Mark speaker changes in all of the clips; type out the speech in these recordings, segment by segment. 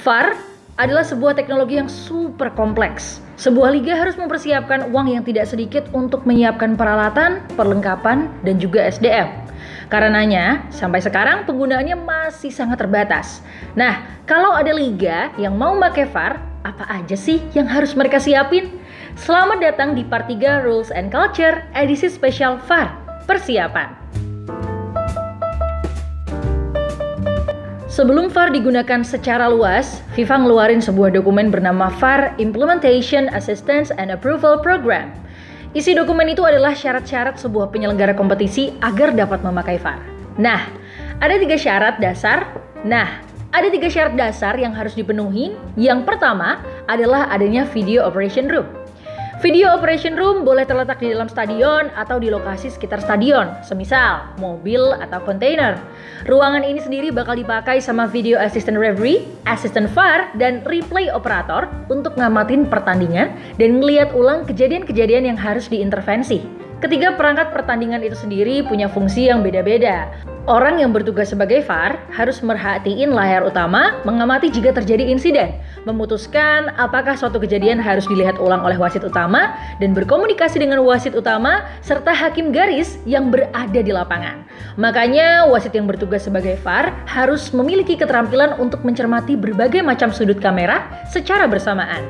Speaker 1: VAR adalah sebuah teknologi yang super kompleks. Sebuah liga harus mempersiapkan uang yang tidak sedikit untuk menyiapkan peralatan, perlengkapan, dan juga SDM. Karenanya, sampai sekarang penggunaannya masih sangat terbatas. Nah, kalau ada liga yang mau pakai VAR, apa aja sih yang harus mereka siapin? Selamat datang di Part 3 Rules and Culture, edisi spesial VAR, persiapan. Sebelum VAR digunakan secara luas, FIFA ngeluarin sebuah dokumen bernama VAR Implementation Assistance and Approval Program. Isi dokumen itu adalah syarat-syarat sebuah penyelenggara kompetisi agar dapat memakai VAR. Ada tiga syarat dasar yang harus dipenuhi. Yang pertama adalah adanya Video Operation Room. Video Operation Room boleh terletak di dalam stadion atau di lokasi sekitar stadion, semisal mobil atau kontainer. Ruangan ini sendiri bakal dipakai sama Video Assistant Referee, Assistant VAR, dan Replay Operator untuk ngamatin pertandingan dan ngeliat ulang kejadian-kejadian yang harus diintervensi. Ketiga perangkat pertandingan itu sendiri punya fungsi yang beda-beda. Orang yang bertugas sebagai VAR harus merhatiin layar utama, mengamati jika terjadi insiden, memutuskan apakah suatu kejadian harus dilihat ulang oleh wasit utama, dan berkomunikasi dengan wasit utama serta hakim garis yang berada di lapangan. Makanya wasit yang bertugas sebagai VAR harus memiliki keterampilan untuk mencermati berbagai macam sudut kamera secara bersamaan.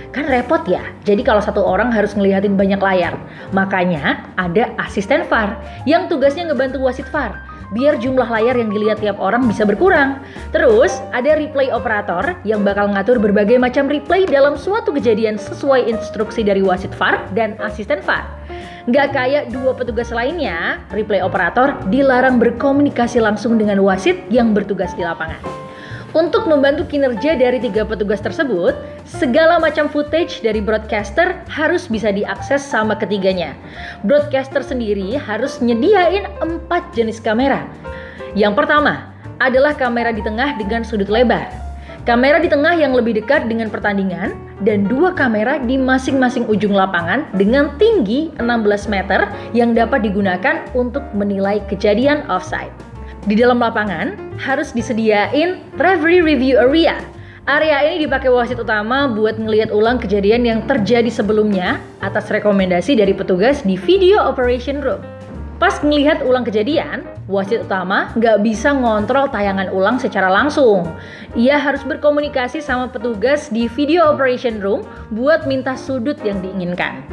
Speaker 1: Kan repot ya, jadi kalau satu orang harus ngeliatin banyak layar. Makanya ada asisten VAR yang tugasnya ngebantu wasit VAR, biar jumlah layar yang dilihat tiap orang bisa berkurang. Terus ada replay operator yang bakal ngatur berbagai macam replay dalam suatu kejadian sesuai instruksi dari wasit VAR dan asisten VAR. Nggak kayak dua petugas lainnya, replay operator dilarang berkomunikasi langsung dengan wasit yang bertugas di lapangan. Untuk membantu kinerja dari tiga petugas tersebut, segala macam footage dari broadcaster harus bisa diakses sama ketiganya. Broadcaster sendiri harus nyediain 4 jenis kamera. Yang pertama adalah kamera di tengah dengan sudut lebar, kamera di tengah yang lebih dekat dengan pertandingan, dan 2 kamera di masing-masing ujung lapangan dengan tinggi 16 meter yang dapat digunakan untuk menilai kejadian offside. Di dalam lapangan harus disediain referee review area. Area ini dipakai wasit utama buat ngelihat ulang kejadian yang terjadi sebelumnya atas rekomendasi dari petugas di Video Operation Room. Pas ngelihat ulang kejadian, wasit utama nggak bisa ngontrol tayangan ulang secara langsung. Ia harus berkomunikasi sama petugas di Video Operation Room buat minta sudut yang diinginkan.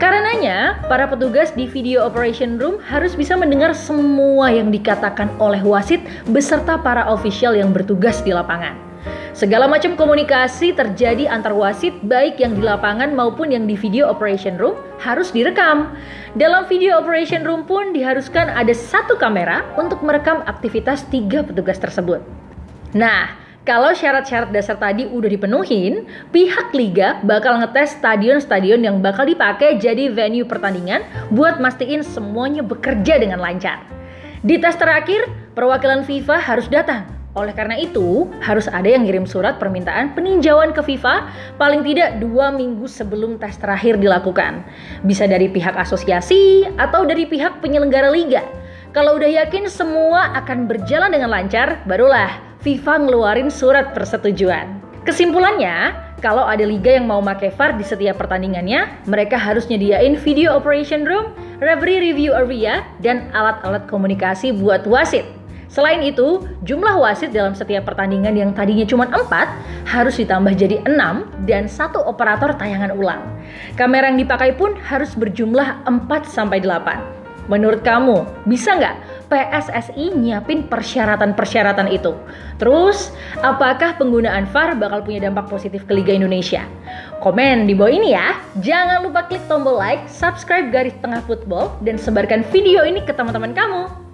Speaker 1: Karenanya, para petugas di Video Operation Room harus bisa mendengar semua yang dikatakan oleh wasit beserta para official yang bertugas di lapangan. Segala macam komunikasi terjadi antar wasit baik yang di lapangan maupun yang di Video Operation Room harus direkam. Dalam Video Operation Room pun diharuskan ada 1 kamera untuk merekam aktivitas 3 petugas tersebut. Kalau syarat-syarat dasar tadi udah dipenuhin, pihak liga bakal ngetes stadion-stadion yang bakal dipakai jadi venue pertandingan buat mastiin semuanya bekerja dengan lancar. Di tes terakhir, perwakilan FIFA harus datang. Oleh karena itu, harus ada yang ngirim surat permintaan peninjauan ke FIFA paling tidak 2 minggu sebelum tes terakhir dilakukan. Bisa dari pihak asosiasi atau dari pihak penyelenggara liga. Kalau udah yakin semua akan berjalan dengan lancar, barulah FIFA ngeluarin surat persetujuan. Kesimpulannya, kalau ada liga yang mau pakai VAR di setiap pertandingannya, mereka harus nyediain Video Operation Room, referee review area, dan alat-alat komunikasi buat wasit. Selain itu, jumlah wasit dalam setiap pertandingan yang tadinya cuma 4 harus ditambah jadi 6 dan 1 operator tayangan ulang. Kamera yang dipakai pun harus berjumlah 4-8. Menurut kamu, bisa nggak PSSI nyiapin persyaratan-persyaratan itu? Terus, apakah penggunaan VAR bakal punya dampak positif ke Liga Indonesia? Komen di bawah ini ya. Jangan lupa klik tombol like, subscribe Garis Tengah Football, dan sebarkan video ini ke teman-teman kamu.